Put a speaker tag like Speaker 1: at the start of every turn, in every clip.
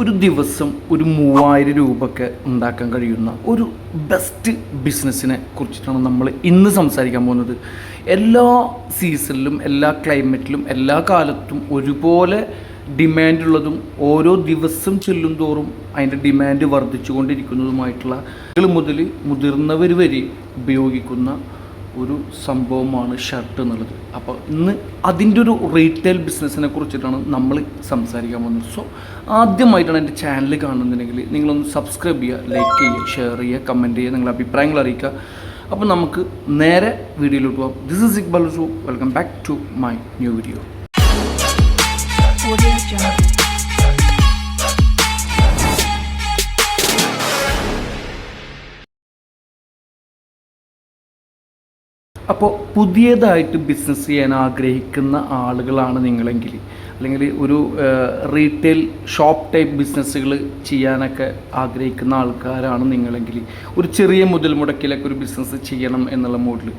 Speaker 1: ഒരു ദിവസം ഒരു 3000 രൂപയൊക്കെ ഉണ്ടാക്കാൻ കഴിയുന്ന ഒരു ബെസ്റ്റ് ബിസിനസ്സിനെ കുറിച്ചിട്ടാണ് നമ്മൾ ഇന്ന് സംസാരിക്കാൻ പോകുന്നത്. എല്ലാ സീസണിലും എല്ലാ ക്ലൈമറ്റിലും എല്ലാ കാലത്തും ഒരുപോലെ ഡിമാൻഡുള്ളതും ഓരോ ദിവസം ചെല്ലും തോറും അതിൻ്റെ ഡിമാൻഡ് വർദ്ധിച്ചുകൊണ്ടിരിക്കുന്നതുമായിട്ടുള്ള മുതൽ മുതിർന്നവർ വരെ ഉപയോഗിക്കുന്ന ഒരു സംഭവമാണ് ഷർട്ട് എന്നുള്ളത്. അപ്പോൾ ഇന്ന് അതിൻ്റെ ഒരു റീറ്റെയിൽ ബിസിനസ്സിനെ കുറിച്ചിട്ടാണ് നമ്മൾ സംസാരിക്കാൻ പോകുന്നത്. സോ ആദ്യമായിട്ടാണ് എൻ്റെ ചാനൽ കാണുന്നുണ്ടെങ്കിൽ നിങ്ങളൊന്ന് സബ്സ്ക്രൈബ് ചെയ്യുക, ലൈക്ക് ചെയ്യുക, ഷെയർ ചെയ്യുക, കമൻറ്റ് ചെയ്യുക, നിങ്ങളുടെ അഭിപ്രായങ്ങൾ അറിയിക്കുക. അപ്പോൾ നമുക്ക് നേരെ വീഡിയോയിലോട്ട് പോകാം. This is Iqbal show. Welcome back to my new video. അപ്പോൾ പുതിയതായിട്ട് ബിസിനസ് ചെയ്യാൻ ആഗ്രഹിക്കുന്ന ആളുകളാണ് നിങ്ങളെങ്കിൽ, അല്ലെങ്കിൽ ഒരു റീറ്റെയിൽ ഷോപ്പ് ടൈപ്പ് ബിസിനസ്സുകൾ ചെയ്യാനൊക്കെ ആഗ്രഹിക്കുന്ന ആൾക്കാരാണ് നിങ്ങളെങ്കിൽ, ഒരു ചെറിയ മുതൽ മുടക്കിലൊക്കെ ഒരു ബിസിനസ് ചെയ്യണം എന്നുള്ള മോഡിൽ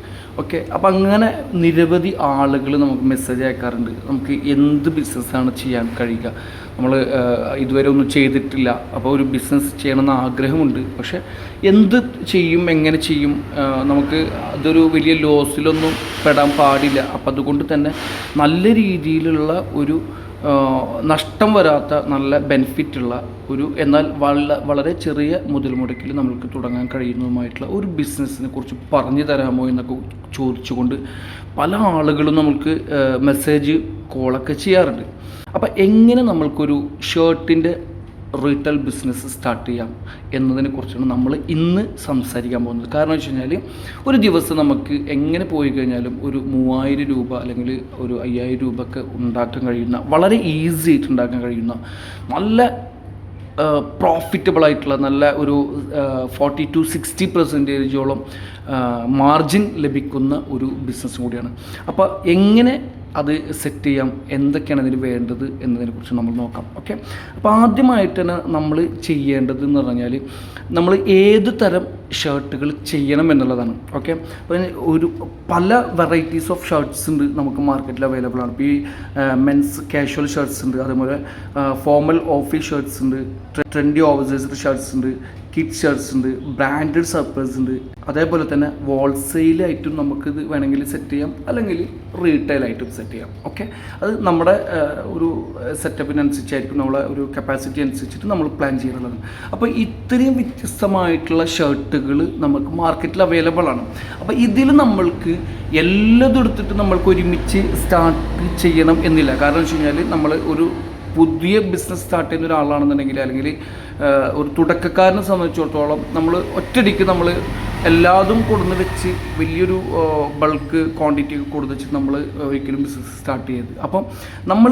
Speaker 1: ഓക്കെ. അപ്പോൾ അങ്ങനെ നിരവധി ആളുകൾ നമുക്ക് മെസ്സേജ് അയക്കാറുണ്ട്, നമുക്ക് എന്ത് ബിസിനസ്സാണ് ചെയ്യാൻ കഴിയുക, നമ്മൾ ഇതുവരെ ഒന്നും ചെയ്തിട്ടില്ല, അപ്പോൾ ഒരു ബിസിനസ് ചെയ്യണമെന്ന് ആഗ്രഹമുണ്ട്, പക്ഷേ എന്ത് ചെയ്യും, എങ്ങനെ ചെയ്യും, നമുക്ക് അതൊരു വലിയ ലോസിലൊന്നും പെടാൻ പാടില്ല. അപ്പോൾ അതുകൊണ്ട് തന്നെ നല്ല രീതിയിലുള്ള ഒരു നഷ്ടം വരാത്ത നല്ല ബെനിഫിറ്റുള്ള ഒരു എന്നാൽ വളരെ ചെറിയ മുതൽ മുടക്കിൽ നമുക്ക് തുടങ്ങാൻ കഴിയുന്നതുമായിട്ടുള്ള ഒരു ബിസിനസ്സിനെ കുറിച്ച് പറഞ്ഞു തരാമോ എന്നൊക്കെ ചോദിച്ചുകൊണ്ട് പല ആളുകളും നമുക്ക് മെസ്സേജ് കോളൊക്കെ ചെയ്യാറുണ്ട്. അപ്പോൾ എങ്ങനെ നമ്മൾക്കൊരു ഷർട്ടിൻ്റെ റീറ്റെയിൽ ബിസിനസ് സ്റ്റാർട്ട് ചെയ്യാം എന്നതിനെ കുറിച്ചാണ് നമ്മൾ ഇന്ന് സംസാരിക്കാൻ പോകുന്നത്. കാരണം വെച്ച് കഴിഞ്ഞാൽ ഒരു ദിവസം നമുക്ക് എങ്ങനെ പോയി കഴിഞ്ഞാലും ഒരു 3000 രൂപ അല്ലെങ്കിൽ ഒരു 5000 രൂപ ഒക്കെ ഉണ്ടാക്കാൻ കഴിയുന്ന, വളരെ ഈസി ആയിട്ട് ഉണ്ടാക്കാൻ കഴിയുന്ന, നല്ല പ്രോഫിറ്റബിൾ ആയിട്ടുള്ള, നല്ല ഒരു 40-60% മാർജിൻ ലഭിക്കുന്ന ഒരു ബിസിനസ് കൂടിയാണ്. അപ്പോൾ എങ്ങനെ അത് സെറ്റ് ചെയ്യാം, എന്തൊക്കെയാണ് അതിന് വേണ്ടത് എന്നതിനെക്കുറിച്ച് നമ്മൾ നോക്കാം ഓക്കെ. അപ്പോൾ ആദ്യമായിട്ട് തന്നെ നമ്മൾ ചെയ്യേണ്ടത് എന്ന് പറഞ്ഞാൽ നമ്മൾ ഏത് തരം ഷർട്ടുകൾ ചെയ്യണം എന്നുള്ളതാണ് ഓക്കെ. അപ്പോൾ ഒരു പല വെറൈറ്റീസ് ഓഫ് ഷർട്ട്സ് ഉണ്ട് നമുക്ക് മാർക്കറ്റിൽ അവൈലബിൾ ആണ്. ഇപ്പോൾ ഈ മെൻസ് കാഷ്വൽ ഷർട്ട്സ് ഉണ്ട്, അതേപോലെ ഫോർമൽ ഓഫീസ് ഷർട്ട്സ് ഉണ്ട്, ട്രെൻഡി ഓവർസൈസ്ഡ് ഷർട്ട്സ് ഉണ്ട്, കിഡ്സ് ഷർട്ട്സ് ഉണ്ട്, ബ്രാൻഡഡ് സർപ്പേഴ്സ് ഉണ്ട്, അതേപോലെ തന്നെ ഹോൾസെയിലായിട്ടും നമുക്കിത് വേണമെങ്കിൽ സെറ്റ് ചെയ്യാം, അല്ലെങ്കിൽ റീറ്റെയിലായിട്ടും സെറ്റ് ചെയ്യാം ഓക്കെ. അത് നമ്മുടെ ഒരു സെറ്റപ്പിനനുസരിച്ചായിരിക്കും, നമ്മളെ ഒരു കപ്പാസിറ്റി അനുസരിച്ചിട്ട് നമ്മൾ പ്ലാൻ ചെയ്യുന്നത്. അപ്പോൾ ഇത്രയും വ്യത്യസ്തമായിട്ടുള്ള ഷർട്ടുകൾ നമുക്ക് മാർക്കറ്റിൽ അവൈലബിൾ ആണ്. അപ്പോൾ ഇതിൽ നമ്മൾക്ക് എല്ലാതും എടുത്തിട്ട് നമ്മൾക്ക് ഒരുമിച്ച് സ്റ്റാർട്ട് ചെയ്യണം എന്നില്ല. കാരണം വെച്ച് കഴിഞ്ഞാൽ നമ്മൾ ഒരു പുതിയ ബിസിനസ് സ്റ്റാർട്ട് ചെയ്യുന്ന ഒരാളാണെന്നുണ്ടെങ്കിൽ, അല്ലെങ്കിൽ ഒരു തുടക്കക്കാരനെ സംബന്ധിച്ചിടത്തോളം നമ്മൾ ഒറ്റയടിക്ക് നമ്മൾ എല്ലാതും കൊടുന്ന് വെച്ച് വലിയൊരു ബൾക്ക് ക്വാണ്ടിറ്റി കൊടുന്ന് വെച്ച് നമ്മൾ ഒരിക്കലും ബിസിനസ് സ്റ്റാർട്ട് ചെയ്യരുത്. അപ്പം നമ്മൾ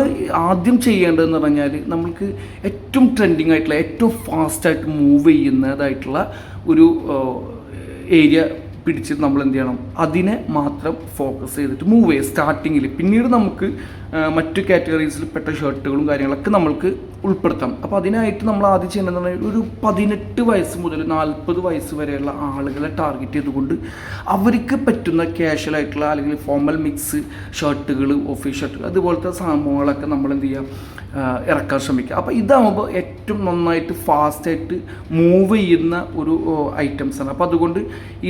Speaker 1: ആദ്യം ചെയ്യേണ്ടതെന്ന് പറഞ്ഞാൽ നമ്മൾക്ക് ഏറ്റവും ട്രെൻഡിങ് ആയിട്ടുള്ള, ഏറ്റവും ഫാസ്റ്റായിട്ട് മൂവ് ചെയ്യുന്നതായിട്ടുള്ള ഒരു ഏരിയ പിടിച്ചിട്ട് നമ്മൾ എന്ത് ചെയ്യണം, അതിനെ മാത്രം ഫോക്കസ് ചെയ്തിട്ട് മൂവ് ചെയ്യുക സ്റ്റാർട്ടിങ്ങിൽ. പിന്നീട് നമുക്ക് മറ്റു കാറ്റഗറീസിൽ പെട്ട ഷർട്ടുകളും കാര്യങ്ങളൊക്കെ നമ്മൾക്ക് ഉൾപ്പെടുത്താം. അപ്പോൾ അതിനായിട്ട് നമ്മൾ ആദ്യം ചെയ്യേണ്ടതെന്ന് പറഞ്ഞാൽ ഒരു 18 വയസ്സ് മുതൽ 40 വയസ്സ് വരെയുള്ള ആളുകളെ ടാർഗറ്റ് ചെയ്തുകൊണ്ട് അവർക്ക് പറ്റുന്ന കാഷ്വലായിട്ടുള്ള അല്ലെങ്കിൽ ഫോർമൽ മിക്സ് ഷർട്ടുകൾ, ഓഫീസ് ഷർട്ടുകൾ, അതുപോലത്തെ സംഭവങ്ങളൊക്കെ നമ്മൾ എന്ത് ചെയ്യുക, ഇറക്കാൻ ശ്രമിക്കുക. അപ്പോൾ ഇതാകുമ്പോൾ ഏറ്റവും നന്നായിട്ട് ഫാസ്റ്റായിട്ട് മൂവ് ചെയ്യുന്ന ഒരു ഐറ്റംസാണ്. അപ്പോൾ അതുകൊണ്ട്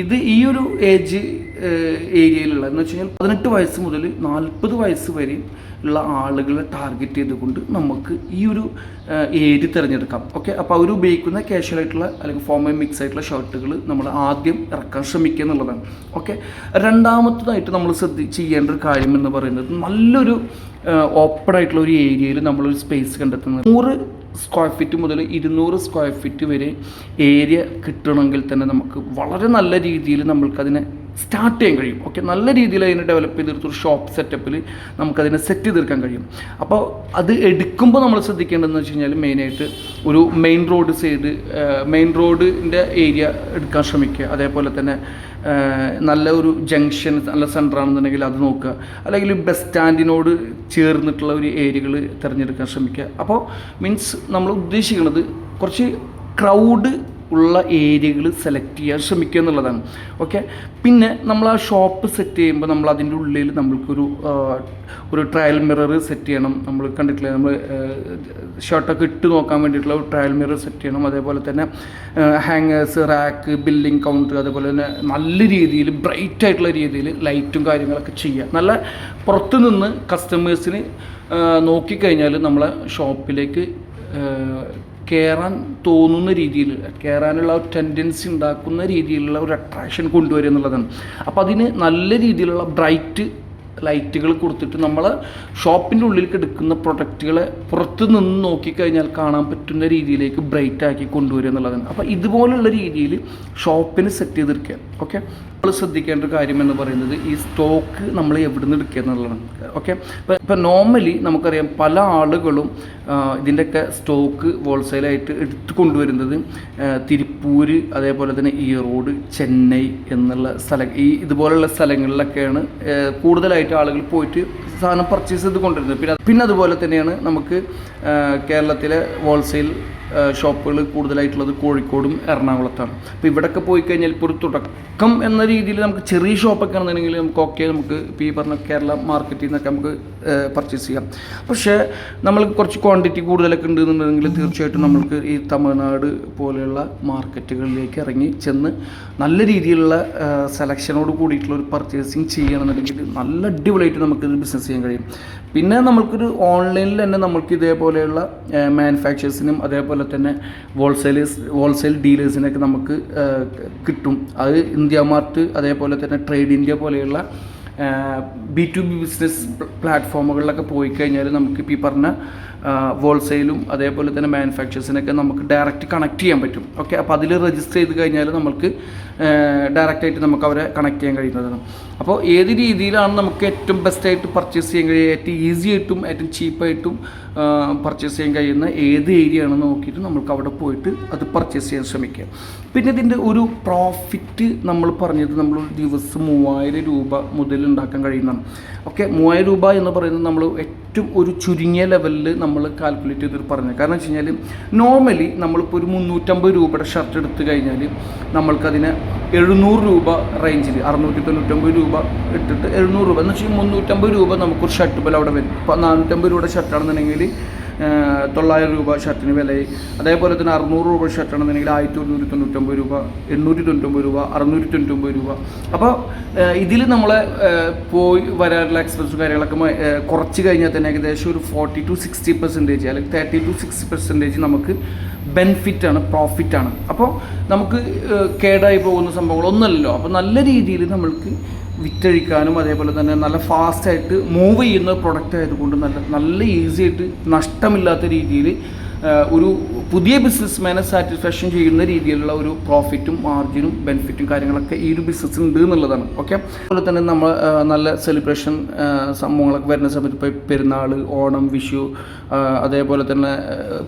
Speaker 1: ഇത് ഈ ഒരു ഏജ് ഏരിയയിലുള്ള എന്ന് വെച്ച് കഴിഞ്ഞാൽ 18 വയസ്സ് മുതൽ 40 വയസ്സ് വരെ ഉള്ള ആളുകളെ ടാർഗറ്റ് ചെയ്തുകൊണ്ട് നമുക്ക് ഈ ഒരു ഏരിയ തിരഞ്ഞെടുക്കാം ഓക്കെ. അപ്പോൾ അവർ ഉപയോഗിക്കുന്ന കാഷ്വലായിട്ടുള്ള അല്ലെങ്കിൽ ഫോർമൽ മിക്സ് ആയിട്ടുള്ള ഷർട്ടുകൾ നമ്മൾ ആദ്യം ഇറക്കാൻ ശ്രമിക്കുക എന്നുള്ളതാണ് ഓക്കെ. രണ്ടാമത്തതായിട്ട് നമ്മൾ ചെയ്യേണ്ട ഒരു കാര്യം എന്ന് പറയുന്നത് നല്ലൊരു ഓപ്പൺ ആയിട്ടുള്ള ഒരു ഏരിയയിൽ നമ്മളൊരു സ്പേസ് കണ്ടെത്തുന്നത്. 100 സ്ക്വയർ ഫീറ്റ് മുതൽ 200 സ്ക്വയർ ഫീറ്റ് വരെ ഏരിയ കിട്ടണമെങ്കിൽ തന്നെ നമുക്ക് വളരെ നല്ല രീതിയിൽ നമ്മൾക്കതിനെ സ്റ്റാർട്ട് ചെയ്യാൻ കഴിയും ഓക്കെ. നല്ല രീതിയിൽ അതിനെ ഡെവലപ്പ് ചെയ്തെടുത്തൊരു ഷോപ്പ് സെറ്റപ്പിൽ നമുക്കതിനെ സെറ്റ് ചെയ്തെടുക്കാൻ കഴിയും. അപ്പോൾ അത് എടുക്കുമ്പോൾ നമ്മൾ ശ്രദ്ധിക്കേണ്ടതെന്ന് വെച്ച് കഴിഞ്ഞാൽ മെയിനായിട്ട് ഒരു മെയിൻ റോഡിൻ്റെ ഏരിയ എടുക്കാൻ ശ്രമിക്കുക. അതേപോലെ തന്നെ നല്ല ഒരു ജംഗ്ഷൻ, നല്ല സെൻറ്ററാണെന്നുണ്ടെങ്കിൽ അത് നോക്കുക, അല്ലെങ്കിൽ ബസ് സ്റ്റാൻഡിനോട് ചേർന്നിട്ടുള്ള ഒരു ഏരിയകൾ തിരഞ്ഞെടുക്കാൻ ശ്രമിക്കുക. അപ്പോൾ മീൻസ് നമ്മൾ ഉദ്ദേശിക്കുന്നത് കുറച്ച് ക്രൗഡ് ഉള്ള ഏരിയകൾ സെലക്ട് ചെയ്യാൻ ശ്രമിക്കുക എന്നുള്ളതാണ്. ഓക്കെ, പിന്നെ നമ്മൾ ആ ഷോപ്പ് സെറ്റ് ചെയ്യുമ്പോൾ നമ്മൾ അതിൻ്റെ ഉള്ളിൽ ഒരു ട്രയൽ മിറർ സെറ്റ് ചെയ്യണം. നമ്മൾ കണ്ടിട്ടില്ലേ, നമ്മൾ ഷർട്ടൊക്കെ ഇട്ട് നോക്കാൻ വേണ്ടിയിട്ടുള്ള ഒരു ട്രയൽ മിറർ സെറ്റ് ചെയ്യണം. അതേപോലെ തന്നെ ഹാങ്ങേഴ്സ്, റാക്ക്, ബില്ലിംഗ് കൗണ്ടർ, അതേപോലെ തന്നെ നല്ല രീതിയിൽ ബ്രൈറ്റ് ആയിട്ടുള്ള രീതിയിൽ ലൈറ്റും കാര്യങ്ങളൊക്കെ ചെയ്യുക. നല്ല പുറത്തു നിന്ന് കസ്റ്റമേഴ്സിന് നോക്കിക്കഴിഞ്ഞാൽ നമ്മളെ ഷോപ്പിലേക്ക് കയറാൻ തോന്നുന്ന രീതിയിൽ, കയറാനുള്ള ഒരു ടെൻഡൻസി ഉണ്ടാക്കുന്ന രീതിയിലുള്ള ഒരു അട്രാക്ഷൻ കൊണ്ടുവരിക എന്നുള്ളതാണ്. അപ്പോൾ അതിന് നല്ല രീതിയിലുള്ള ബ്രൈറ്റ് ലൈറ്റുകൾ കൊടുത്തിട്ട് നമ്മൾ ഷോപ്പിൻ്റെ ഉള്ളിലേക്ക് എടുക്കുന്ന പ്രൊഡക്റ്റുകളെ പുറത്ത് നിന്ന് നോക്കിക്കഴിഞ്ഞാൽ കാണാൻ പറ്റുന്ന രീതിയിലേക്ക് ബ്രൈറ്റ് ആക്കി കൊണ്ടുവരിക എന്നുള്ളതാണ്. അപ്പോൾ ഇതുപോലുള്ള രീതിയിൽ ഷോപ്പിന് സെറ്റ് ചെയ്തെടുക്കുക. ഓക്കെ, നമ്മൾ ശ്രദ്ധിക്കേണ്ട ഒരു കാര്യം എന്ന് പറയുന്നത് ഈ സ്റ്റോക്ക് നമ്മൾ എവിടെ നിന്ന് എടുക്കുക എന്നുള്ളതാണ്. ഓക്കെ, ഇപ്പോൾ നോർമലി നമുക്കറിയാം പല ആളുകളും ഇതിൻ്റെയൊക്കെ സ്റ്റോക്ക് ഹോൾസെയിലായിട്ട് എടുത്തു കൊണ്ടുവരുന്നത് തിരുപ്പൂർ, അതേപോലെ തന്നെ ഈറോഡ്, ചെന്നൈ എന്നുള്ള ഇതുപോലുള്ള സ്ഥലങ്ങളിലൊക്കെയാണ് കൂടുതലായിട്ട് ആളുകൾ പോയിട്ട് സാധനം പർച്ചേസ് ചെയ്ത് കൊണ്ടുവരുന്നത്. പിന്നെ അതുപോലെ തന്നെയാണ് നമുക്ക് കേരളത്തിലെ ഹോൾസെയിൽ ഷോപ്പുകൾ കൂടുതലായിട്ടുള്ളത് കോഴിക്കോടും എറണാകുളത്താണ്. അപ്പോൾ ഇവിടെയൊക്കെ പോയി കഴിഞ്ഞാൽ ഇപ്പോൾ ഒരു തുടക്കം എന്ന രീതിയിൽ നമുക്ക് ചെറിയ ഷോപ്പൊക്കെ ആണെന്നുണ്ടെങ്കിൽ നമുക്ക് ഇപ്പോൾ ഈ പറഞ്ഞ കേരള മാർക്കറ്റിൽ നിന്നൊക്കെ നമുക്ക് പർച്ചേസ് ചെയ്യാം. പക്ഷേ നമ്മൾക്ക് കുറച്ച് ക്വാണ്ടിറ്റി കൂടുതലൊക്കെ ഉണ്ടെന്നുണ്ടെങ്കിൽ തീർച്ചയായിട്ടും നമ്മൾക്ക് ഈ തമിഴ്നാട് പോലെയുള്ള മാർക്കറ്റുകളിലേക്ക് ഇറങ്ങി ചെന്ന് നല്ല രീതിയിലുള്ള സെലക്ഷനോട് കൂടിയിട്ടുള്ള ഒരു പർച്ചേസിങ് ചെയ്യണമെന്നുണ്ടെങ്കിൽ നല്ല അടിപൊളിയായിട്ട് നമുക്കിത് ബിസിനസ് ചെയ്യാൻ കഴിയും. പിന്നെ നമുക്കൊരു ഓൺലൈനിൽ തന്നെ നമുക്ക് ഇതേപോലെയുള്ള മാനുഫാക്ചേഴ്സിനും അതേപോലെ തന്നെ ഹോൾസെയിൽ ഡീലേഴ്സിനൊക്കെ നമുക്ക് കിട്ടും. അത് ഇന്ത്യ മാർട്ട്, അതേപോലെ തന്നെ ട്രേഡ് ഇന്ത്യ പോലെയുള്ള B2B ബിസിനസ് പ്ലാറ്റ്ഫോമുകളിലൊക്കെ പോയി കഴിഞ്ഞാൽ നമുക്കിപ്പോൾ ഈ പറഞ്ഞ ഹോൾസെയിലും അതേപോലെ തന്നെ മാനുഫാക്ചേഴ്സിനൊക്കെ നമുക്ക് ഡയറക്റ്റ് കണക്ട് ചെയ്യാൻ പറ്റും. ഓക്കെ, അപ്പോൾ അതിൽ രജിസ്റ്റർ ചെയ്ത് കഴിഞ്ഞാൽ നമുക്ക് ഡയറക്റ്റായിട്ട് നമുക്ക് അവരെ കണക്ട് ചെയ്യാൻ കഴിയുന്നതാണ്. അപ്പോൾ ഏത് രീതിയിലാണ് നമുക്ക് ഏറ്റവും ബെസ്റ്റായിട്ട് പർച്ചേസ് ചെയ്യാൻ കഴിയുക, ഏറ്റവും ഈസി ആയിട്ടും ഏറ്റവും ചീപ്പായിട്ടും പർച്ചേസ് ചെയ്യാൻ കഴിയുന്ന ഏത് ഏരിയ ആണെന്ന് നോക്കിയിട്ട് നമുക്ക് അവിടെ പോയിട്ട് അത് പർച്ചേസ് ചെയ്യാൻ ശ്രമിക്കുക. പിന്നെ ഇതിൻ്റെ ഒരു പ്രോഫിറ്റ് നമ്മൾ പറഞ്ഞത് നമ്മളൊരു ദിവസം 3000 രൂപ മുതൽ ഉണ്ടാക്കാൻ കഴിയുന്നതാണ്. ഓക്കെ, 3000 രൂപ എന്ന് പറയുന്നത് നമ്മൾ ഏറ്റവും ഒരു ചുരുങ്ങിയ ലെവലിൽ നമ്മൾ കാൽക്കുലേറ്റ് ചെയ്തിട്ട് പറഞ്ഞത്. കാരണം വെച്ച് കഴിഞ്ഞാൽ നോർമലി നമ്മളിപ്പോൾ ഒരു 350 രൂപയുടെ ഷർട്ട് എടുത്തു കഴിഞ്ഞാൽ നമ്മൾക്കതിനെ 700 രൂപ റേഞ്ചിൽ 699 രൂപ ഇട്ടിട്ട് 700 രൂപ എന്ന് വെച്ചാൽ 350 രൂപ നമുക്കൊരു ഷർട്ട് പോലെ അവിടെ വരും. ഇപ്പോൾ 450 രൂപയുടെ ഷർട്ടാണെന്നുണ്ടെങ്കിൽ 900 രൂപ ഷർട്ടിന് വിലയായി. അതേപോലെ തന്നെ 600 രൂപ ഷർട്ടാണെന്നുണ്ടെങ്കിൽ 1199 രൂപ, 899 രൂപ, 699 രൂപ. അപ്പോൾ ഇതിൽ നമ്മളെ പോയി വരാനുള്ള എക്സ്പെൻസും കാര്യങ്ങളൊക്കെ കുറച്ച് കഴിഞ്ഞാൽ തന്നെ ഏകദേശം ഒരു 40 to 60% അല്ലെങ്കിൽ 30 to 60% നമുക്ക് ബെനിഫിറ്റാണ്, പ്രോഫിറ്റാണ്. അപ്പോൾ നമുക്ക് കേടായി പോകുന്ന സംഭവങ്ങളൊന്നുമല്ലല്ലോ. അപ്പോൾ നല്ല രീതിയിൽ നമ്മൾക്ക് വിറ്റഴിക്കാനും അതേപോലെ തന്നെ നല്ല ഫാസ്റ്റായിട്ട് മൂവ് ചെയ്യുന്ന പ്രൊഡക്റ്റ് ആയതുകൊണ്ട് നല്ല ഈസി ആയിട്ട് നഷ്ടമില്ലാത്ത രീതിയിൽ ഒരു പുതിയ ബിസിനസ്മാനെ സാറ്റിസ്ഫാക്ഷൻ ചെയ്യുന്ന രീതിയിലുള്ള ഒരു പ്രോഫിറ്റും മാർജിനും ബെനിഫിറ്റും കാര്യങ്ങളൊക്കെ ഈ ഒരു ബിസിനസ്സിൽ ഉണ്ട് എന്നുള്ളതാണ്. ഓക്കെ, അതുപോലെ തന്നെ നമ്മൾ നല്ല സെലിബ്രേഷൻ സംഭവങ്ങളൊക്കെ വരുന്ന സമയത്ത് ഇപ്പോൾ പെരുന്നാൾ, ഓണം, വിഷു, അതേപോലെ തന്നെ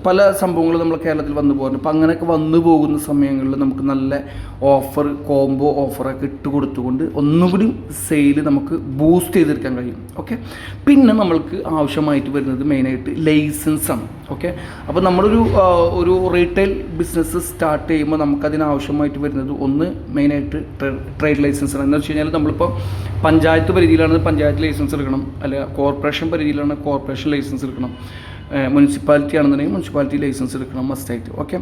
Speaker 1: പല സംഭവങ്ങളും നമ്മൾ കേരളത്തിൽ വന്നു പോകുന്നുണ്ട്. അപ്പോൾ അങ്ങനെയൊക്കെ വന്നു പോകുന്ന സമയങ്ങളിൽ നമുക്ക് നല്ല കോംബോ ഓഫറൊക്കെ ഇട്ട് കൊടുത്തുകൊണ്ട് ഒന്നുകൂടി സെയിൽ നമുക്ക് ബൂസ്റ്റ് ചെയ്തെടുക്കാൻ കഴിയും. ഓക്കെ, പിന്നെ നമ്മൾക്ക് ആവശ്യമായിട്ട് വരുന്നത് മെയിനായിട്ട് ലൈസൻസാണ്. ഓക്കെ, അപ്പോൾ നമ്മളൊരു റീറ്റെയിൽ ബിസിനസ് സ്റ്റാർട്ട് ചെയ്യുമ്പോൾ നമുക്കതിനാവശ്യമായിട്ട് വരുന്നത് ഒന്ന് മെയിനായിട്ട് ട്രേഡ് ലൈസൻസാണ്. എന്ന് വെച്ച് കഴിഞ്ഞാൽ നമ്മളിപ്പോൾ പഞ്ചായത്ത് പരിധിയിലാണെങ്കിൽ പഞ്ചായത്ത് ലൈസൻസ് എടുക്കണം, അല്ലെങ്കിൽ കോർപ്പറേഷൻ പരിധിയിലാണെങ്കിൽ കോർപ്പറേഷൻ ലൈസൻസ് എടുക്കണം, മുനിസിപ്പാലിറ്റി ആണെന്നുണ്ടെങ്കിൽ മുനിസിപ്പാലിറ്റി ലൈസൻസ് എടുക്കണം മസ്റ്റായിട്ട്. ഓക്കെ,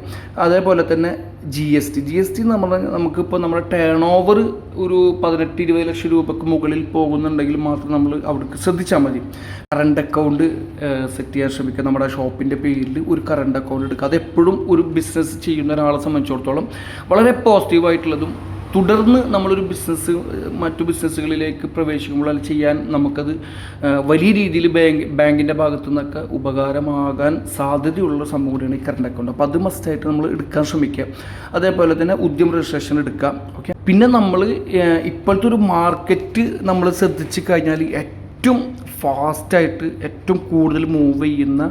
Speaker 1: അതേപോലെ തന്നെ GST എന്ന് പറഞ്ഞാൽ നമുക്കിപ്പോൾ നമ്മുടെ ടേൺ ഓവർ ഒരു 18-20 ലക്ഷം രൂപയ്ക്ക് മുകളിൽ പോകുന്നുണ്ടെങ്കിൽ മാത്രം നമ്മൾ അവിടേക്ക് ശ്രദ്ധിച്ചാൽ മതി. കറണ്ട് അക്കൗണ്ട് സെറ്റ് ചെയ്യാൻ ശ്രമിക്കുക. നമ്മുടെ ഷോപ്പിൻ്റെ പേരിൽ ഒരു കറണ്ട് അക്കൗണ്ട് എടുക്കുക. അതെപ്പോഴും ഒരു ബിസിനസ് ചെയ്യുന്ന ഒരാളെ സംബന്ധിച്ചിടത്തോളം വളരെ പോസിറ്റീവായിട്ടുള്ളതും തുടർന്ന് നമ്മളൊരു മറ്റു ബിസിനസ്സുകളിലേക്ക് പ്രവേശിക്കുമ്പോൾ അത് ചെയ്യാൻ നമുക്കത് വലിയ രീതിയിൽ ബാങ്കിൻ്റെ ഭാഗത്തു നിന്നൊക്കെ ഉപകാരമാകാൻ സാധ്യതയുള്ള സംഭവം കൂടിയാണ് ഈ കറണ്ട് അക്കൗണ്ട്. അപ്പോൾ അത് മസ്റ്റായിട്ട് നമ്മൾ എടുക്കാൻ ശ്രമിക്കുക. അതേപോലെ തന്നെ ഉദ്യമ രജിസ്ട്രേഷൻ എടുക്കുക. ഓക്കെ, പിന്നെ നമ്മൾ ഇപ്പോഴത്തെ ഒരു മാർക്കറ്റ് നമ്മൾ ശ്രദ്ധിച്ച് കഴിഞ്ഞാൽ ഏറ്റവും ഫാസ്റ്റായിട്ട് ഏറ്റവും കൂടുതൽ മൂവ് ചെയ്യുന്ന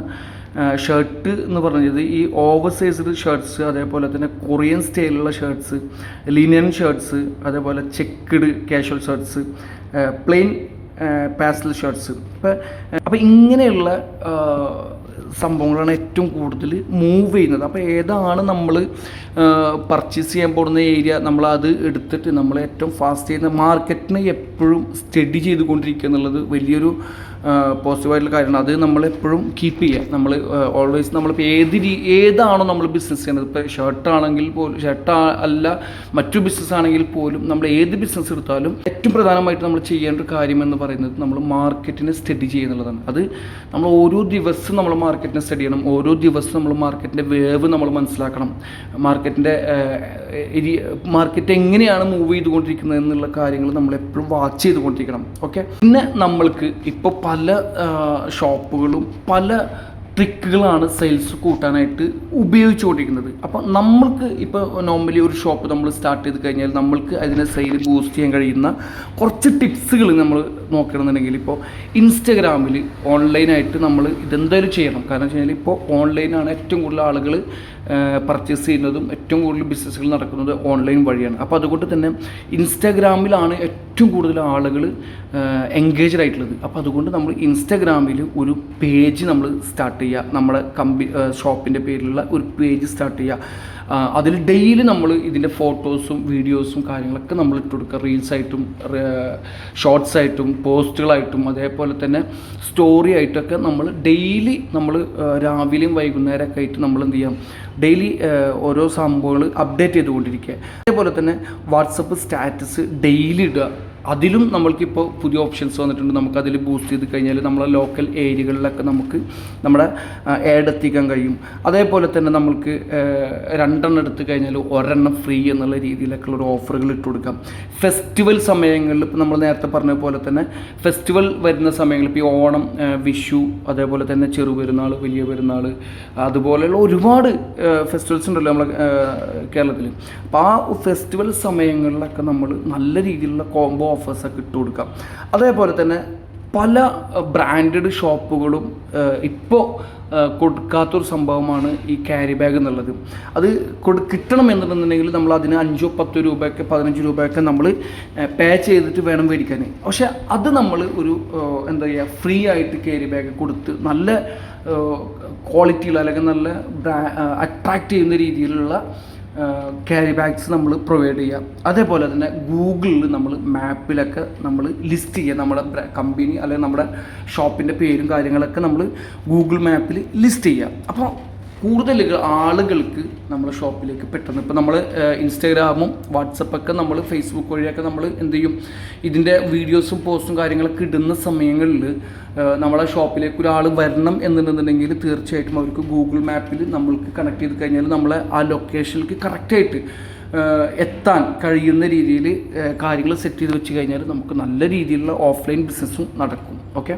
Speaker 1: ഷർട്ട് എന്ന് പറഞ്ഞത് ഈ ഓവർ സൈസ്ഡ് ഷർട്ട്സ്, അതേപോലെ തന്നെ കൊറിയൻ സ്റ്റൈലുള്ള ഷർട്ട്സ്, ലിനൻ ഷർട്ട്സ്, അതേപോലെ checked casual shirts, plain pastel shirts. അപ്പോൾ ഇങ്ങനെയുള്ള സംഭവങ്ങളാണ് ഏറ്റവും കൂടുതൽ മൂവ് ചെയ്യുന്നത്. അപ്പോൾ ഏതാണ് നമ്മൾ പർച്ചേസ് ചെയ്യാൻ പോകുന്ന ഏരിയ, നമ്മളത് എടുത്തിട്ട് നമ്മൾ ഏറ്റവും ഫാസ്റ്റ് ചെയ്യുന്ന മാർക്കറ്റിനെ എപ്പോഴും സ്റ്റഡി ചെയ്തുകൊണ്ടിരിക്കുക എന്നുള്ളത് വലിയൊരു പോസിറ്റീവായിട്ടുള്ള കാര്യമാണ്. അത് നമ്മളെപ്പോഴും കീപ്പ് ചെയ്യുക. നമ്മൾ ഓൾവേസ് നമ്മളിപ്പോൾ ഏതാണോ നമ്മൾ ബിസിനസ് ചെയ്യുന്നത്, ഇപ്പോൾ ഷർട്ടാണെങ്കിൽ പോലും, ഷർട്ട് അല്ല മറ്റു ബിസിനസ് ആണെങ്കിൽ പോലും, നമ്മൾ ഏത് ബിസിനസ് എടുത്താലും ഏറ്റവും പ്രധാനമായിട്ട് നമ്മൾ ചെയ്യേണ്ട ഒരു കാര്യം എന്ന് പറയുന്നത് നമ്മൾ മാർക്കറ്റിനെ സ്റ്റഡി ചെയ്യുന്നുള്ളതാണ്. അത് നമ്മൾ ഓരോ ദിവസവും നമ്മൾ മാർക്കറ്റിനെ സ്റ്റഡി ചെയ്യണം. ഓരോ ദിവസവും നമ്മൾ മാർക്കറ്റിൻ്റെ വേവ് നമ്മൾ മനസ്സിലാക്കണം. മാർക്കറ്റ് എങ്ങനെയാണ് മൂവ് ചെയ്തുകൊണ്ടിരിക്കുന്നത് എന്നുള്ള കാര്യങ്ങൾ നമ്മൾ എപ്പോഴും വാച്ച് ചെയ്തുകൊണ്ടിരിക്കണം. ഓക്കെ. പിന്നെ നമ്മൾക്ക് ഇപ്പോൾ പല ഷോപ്പുകളും പല ട്രിക്കുകളാണ് സെയിൽസ് കൂട്ടാനായിട്ട് ഉപയോഗിച്ചുകൊണ്ടിരിക്കുന്നത്. അപ്പോൾ നമ്മൾക്ക് ഇപ്പോൾ നോർമലി ഒരു ഷോപ്പ് നമ്മൾ സ്റ്റാർട്ട് ചെയ്ത് കഴിഞ്ഞാൽ നമ്മൾക്ക് അതിനെ സെയിൽ ബൂസ്റ്റ് ചെയ്യാൻ കഴിയുന്ന കുറച്ച് ടിപ്സുകൾ നമ്മൾ നോക്കണമെന്നുണ്ടെങ്കിൽ, ഇപ്പോൾ ഇൻസ്റ്റഗ്രാമിൽ ഓൺലൈനായിട്ട് നമ്മൾ ഇതെന്തായാലും ചെയ്യണം. കാരണം വെച്ച് കഴിഞ്ഞാൽ ഇപ്പോൾ ഓൺലൈനാണ് ഏറ്റവും കൂടുതൽ ആളുകൾ പർച്ചേസ് ചെയ്യുന്നതും ഏറ്റവും കൂടുതൽ ബിസിനസ്സുകൾ നടക്കുന്നത് ഓൺലൈൻ വഴിയാണ്. അപ്പോൾ അതുകൊണ്ട് തന്നെ ഇൻസ്റ്റാഗ്രാമിലാണ് ഏറ്റവും കൂടുതൽ ആളുകൾ എൻഗേജ്ഡ് ആയിട്ടുള്ളത്. അപ്പോൾ അതുകൊണ്ട് നമ്മൾ ഇൻസ്റ്റാഗ്രാമിൽ ഒരു പേജ് നമ്മൾ സ്റ്റാർട്ട് ചെയ്യുക. നമ്മുടെ ഷോപ്പിൻ്റെ പേരിലുള്ള ഒരു പേജ് സ്റ്റാർട്ട് ചെയ്യുക. അതിൽ ഡെയിലി നമ്മൾ ഇതിൻ്റെ ഫോട്ടോസും വീഡിയോസും കാര്യങ്ങളൊക്കെ നമ്മൾ ഇട്ട് കൊടുക്കുക. റീൽസായിട്ടും ഷോർട്സ് ആയിട്ടും പോസ്റ്റുകളായിട്ടും അതേപോലെ തന്നെ സ്റ്റോറി ആയിട്ടൊക്കെ നമ്മൾ ഡെയിലി നമ്മൾ രാവിലെയും വൈകുന്നേരമൊക്കെ ആയിട്ട് നമ്മൾ എന്ത് ചെയ്യാം, ഡെയിലി ഓരോ സംഭവങ്ങൾ അപ്ഡേറ്റ് ചെയ്തുകൊണ്ടിരിക്കുക. അതേപോലെ തന്നെ വാട്സപ്പ് സ്റ്റാറ്റസ് ഡെയിലി ഇടുക. അതിലും നമ്മൾക്കിപ്പോൾ പുതിയ ഓപ്ഷൻസ് വന്നിട്ടുണ്ട്. നമുക്കതിൽ ബൂസ്റ്റ് ചെയ്ത് കഴിഞ്ഞാൽ നമ്മളെ ലോക്കൽ ഏരിയകളിലൊക്കെ നമുക്ക് നമ്മുടെ ആഡ് എത്തിക്കാൻ കഴിയും. അതേപോലെ തന്നെ നമ്മൾക്ക് 2 എടുത്ത് കഴിഞ്ഞാൽ 1 ഫ്രീ എന്നുള്ള രീതിയിലൊക്കെയുള്ള ഒരു ഓഫറുകൾ ഇട്ട് കൊടുക്കാം. ഫെസ്റ്റിവൽ സമയങ്ങളിൽ ഇപ്പോൾ നമ്മൾ നേരത്തെ പറഞ്ഞ പോലെ തന്നെ ഫെസ്റ്റിവൽ വരുന്ന സമയങ്ങളിൽ ഇപ്പോൾ ഈ ഓണം, വിഷു, അതേപോലെ തന്നെ ചെറുപെരുന്നാൾ, വലിയ പെരുന്നാൾ, അതുപോലെയുള്ള ഒരുപാട് ഫെസ്റ്റിവൽസ് ഉണ്ടല്ലോ നമ്മളെ കേരളത്തിൽ. അപ്പോൾ ആ ഫെസ്റ്റിവൽ സമയങ്ങളിലൊക്കെ നമ്മൾ നല്ല രീതിയിലുള്ള കോംബോ ഓഫേഴ്സൊക്കെ ഇട്ട് കൊടുക്കാം. അതേപോലെ തന്നെ പല ബ്രാൻഡഡ് ഷോപ്പുകളും ഇപ്പോൾ കൊടുക്കാത്തൊരു സംഭവമാണ് ഈ ക്യാരി ബാഗ് എന്നുള്ളത്. അത് കിട്ടണം എന്നുണ്ടെന്നുണ്ടെങ്കിൽ നമ്മൾ അതിന് 5-10 രൂപയൊക്കെ 15 രൂപയൊക്കെ നമ്മൾ പേ ചെയ്തിട്ട് വേണം മേടിക്കാൻ. പക്ഷേ അത് നമ്മൾ ഒരു എന്താ പറയുക, ഫ്രീ ആയിട്ട് ക്യാരി ബാഗ് കൊടുത്ത് നല്ല ക്വാളിറ്റിയുള്ള അല്ലെങ്കിൽ നല്ല അട്രാക്റ്റ് ചെയ്യുന്ന രീതിയിലുള്ള ക്യാരി ബാഗ്സ് നമ്മൾ പ്രൊവൈഡ് ചെയ്യുക. അതേപോലെ തന്നെ ഗൂഗിളിൽ നമ്മൾ മാപ്പിലൊക്കെ നമ്മൾ ലിസ്റ്റ് ചെയ്യുക. നമ്മുടെ കമ്പനി അല്ലെങ്കിൽ നമ്മുടെ ഷോപ്പിൻ്റെ പേരും കാര്യങ്ങളൊക്കെ നമ്മൾ ഗൂഗിൾ മാപ്പിൽ ലിസ്റ്റ് ചെയ്യുക. അപ്പോൾ കൂടുതൽ ആളുകൾക്ക് നമ്മുടെ ഷോപ്പിലേക്ക് പെട്ടെന്ന്, ഇപ്പോൾ നമ്മൾ ഇൻസ്റ്റാഗ്രാമും വാട്സപ്പൊക്കെ നമ്മൾ ഫേസ്ബുക്ക് വഴിയൊക്കെ നമ്മൾ എന്ത് ചെയ്യും, ഇതിൻ്റെ വീഡിയോസും പോസ്റ്റും കാര്യങ്ങളൊക്കെ ഇടുന്ന സമയങ്ങളിൽ നമ്മളെ ഷോപ്പിലേക്ക് ഒരാൾ വരണം എന്നുണ്ടെന്നുണ്ടെങ്കിൽ തീർച്ചയായിട്ടും അവർക്ക് ഗൂഗിൾ മാപ്പിൽ നമ്മൾക്ക് കണക്ട് ചെയ്ത് കഴിഞ്ഞാൽ നമ്മളെ ആ ലൊക്കേഷനിലേക്ക് കറക്റ്റായിട്ട് എത്താൻ കഴിയുന്ന രീതിയിൽ കാര്യങ്ങൾ സെറ്റ് ചെയ്ത് വെച്ച് കഴിഞ്ഞാൽ നമുക്ക് നല്ല രീതിയിലുള്ള ഓഫ്ലൈൻ ബിസിനസ്സും നടക്കും. ഓക്കെ.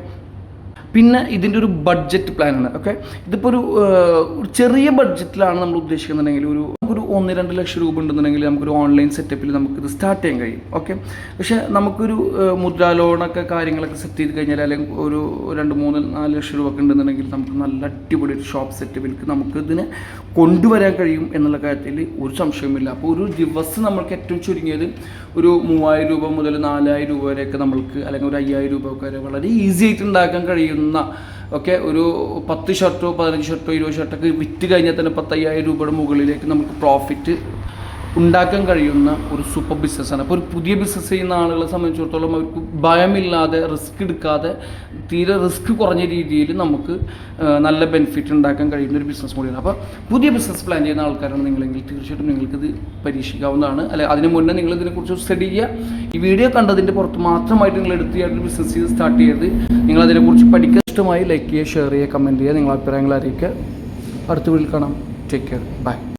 Speaker 1: പിന്നെ ഇതിൻ്റെ ഒരു ബഡ്ജറ്റ് പ്ലാനാണ്. ഓക്കെ. ഇതിപ്പോൾ ഒരു ചെറിയ ബഡ്ജറ്റിലാണ് നമ്മൾ ഉദ്ദേശിക്കുന്നുണ്ടെങ്കിൽ നമുക്കൊരു 1-2 ലക്ഷം രൂപ ഉണ്ടെന്നുണ്ടെങ്കിൽ നമുക്കൊരു ഓൺലൈൻ സെറ്റപ്പിൽ നമുക്കിത് സ്റ്റാർട്ട് ചെയ്യാൻ കഴിയും. ഓക്കെ. പക്ഷേ നമുക്കൊരു മുദ്രാ ലോണൊക്കെ കാര്യങ്ങളൊക്കെ സെറ്റ് ചെയ്ത് കഴിഞ്ഞാൽ അല്ലെങ്കിൽ ഒരു 2-3-4 ലക്ഷം രൂപ ഒക്കെ ഉണ്ടെന്നുണ്ടെങ്കിൽ നമുക്ക് നല്ല അടിപൊളി ഒരു ഷോപ്പ് സെറ്റപ്പിലേക്ക് നമുക്ക് ഇതിനെ കൊണ്ടുവരാൻ കഴിയും എന്നുള്ള കാര്യത്തിൽ ഒരു സംശയവുമില്ല. അപ്പോൾ ഒരു ദിവസം നമ്മൾക്ക് ഏറ്റവും ചുരുങ്ങിയത് ഒരു 3000 രൂപ മുതൽ 4000 രൂപ വരെയൊക്കെ നമ്മൾക്ക്, അല്ലെങ്കിൽ ഒരു 5000 രൂപ വരെ വളരെ ഈസി ആയിട്ട് ഉണ്ടാക്കാൻ കഴിയുന്ന, ഓക്കെ, ഒരു 10 ഷർട്ടോ 15 ഷർട്ടോ 20 ഷർട്ടൊക്കെ വിറ്റ് കഴിഞ്ഞാൽ തന്നെ 10,000 രൂപയുടെ മുകളിലേക്ക് നമുക്ക് പ്രോഫിറ്റ് ഉണ്ടാക്കാൻ കഴിയുന്ന ഒരു സൂപ്പർ ബിസിനസ്സാണ്. അപ്പോൾ ഒരു പുതിയ ബിസിനസ് ചെയ്യുന്ന ആളുകളെ സംബന്ധിച്ചിടത്തോളം അവർക്ക് ഭയമില്ലാതെ റിസ്ക് എടുക്കാതെ തീരെ റിസ്ക് കുറഞ്ഞ രീതിയിൽ നമുക്ക് നല്ല ബെനിഫിറ്റ് ഉണ്ടാക്കാൻ കഴിയുന്ന ഒരു ബിസിനസ് കൂടിയാണ്. അപ്പോൾ പുതിയ ബിസിനസ് പ്ലാൻ ചെയ്യുന്ന ആൾക്കാരാണ് നിങ്ങളെങ്കിൽ തീർച്ചയായിട്ടും നിങ്ങൾക്കിത് പരീക്ഷിക്കാവുന്നതാണ്. അല്ലെ, അതിന് മുന്നേ നിങ്ങൾ ഇതിനെക്കുറിച്ച് സ്റ്റഡി ചെയ്യുക. ഈ വീഡിയോ കണ്ടതിൻ്റെ പുറത്ത് മാത്രമായിട്ട് നിങ്ങൾ എടുത്ത് ബിസിനസ് ചെയ്ത് സ്റ്റാർട്ട് ചെയ്ത് നിങ്ങളതിനെക്കുറിച്ച് പഠിക്കുക. ഇഷ്ടമായി ലൈക്ക് ചെയ്യുക, ഷെയർ ചെയ്യുക, കമൻറ്റ് ചെയ്യുക, നിങ്ങളുടെ അഭിപ്രായങ്ങൾ അറിയിക്കുക. അടുത്ത വീഡിയോയിൽ കാണാം. Take care. ബൈ.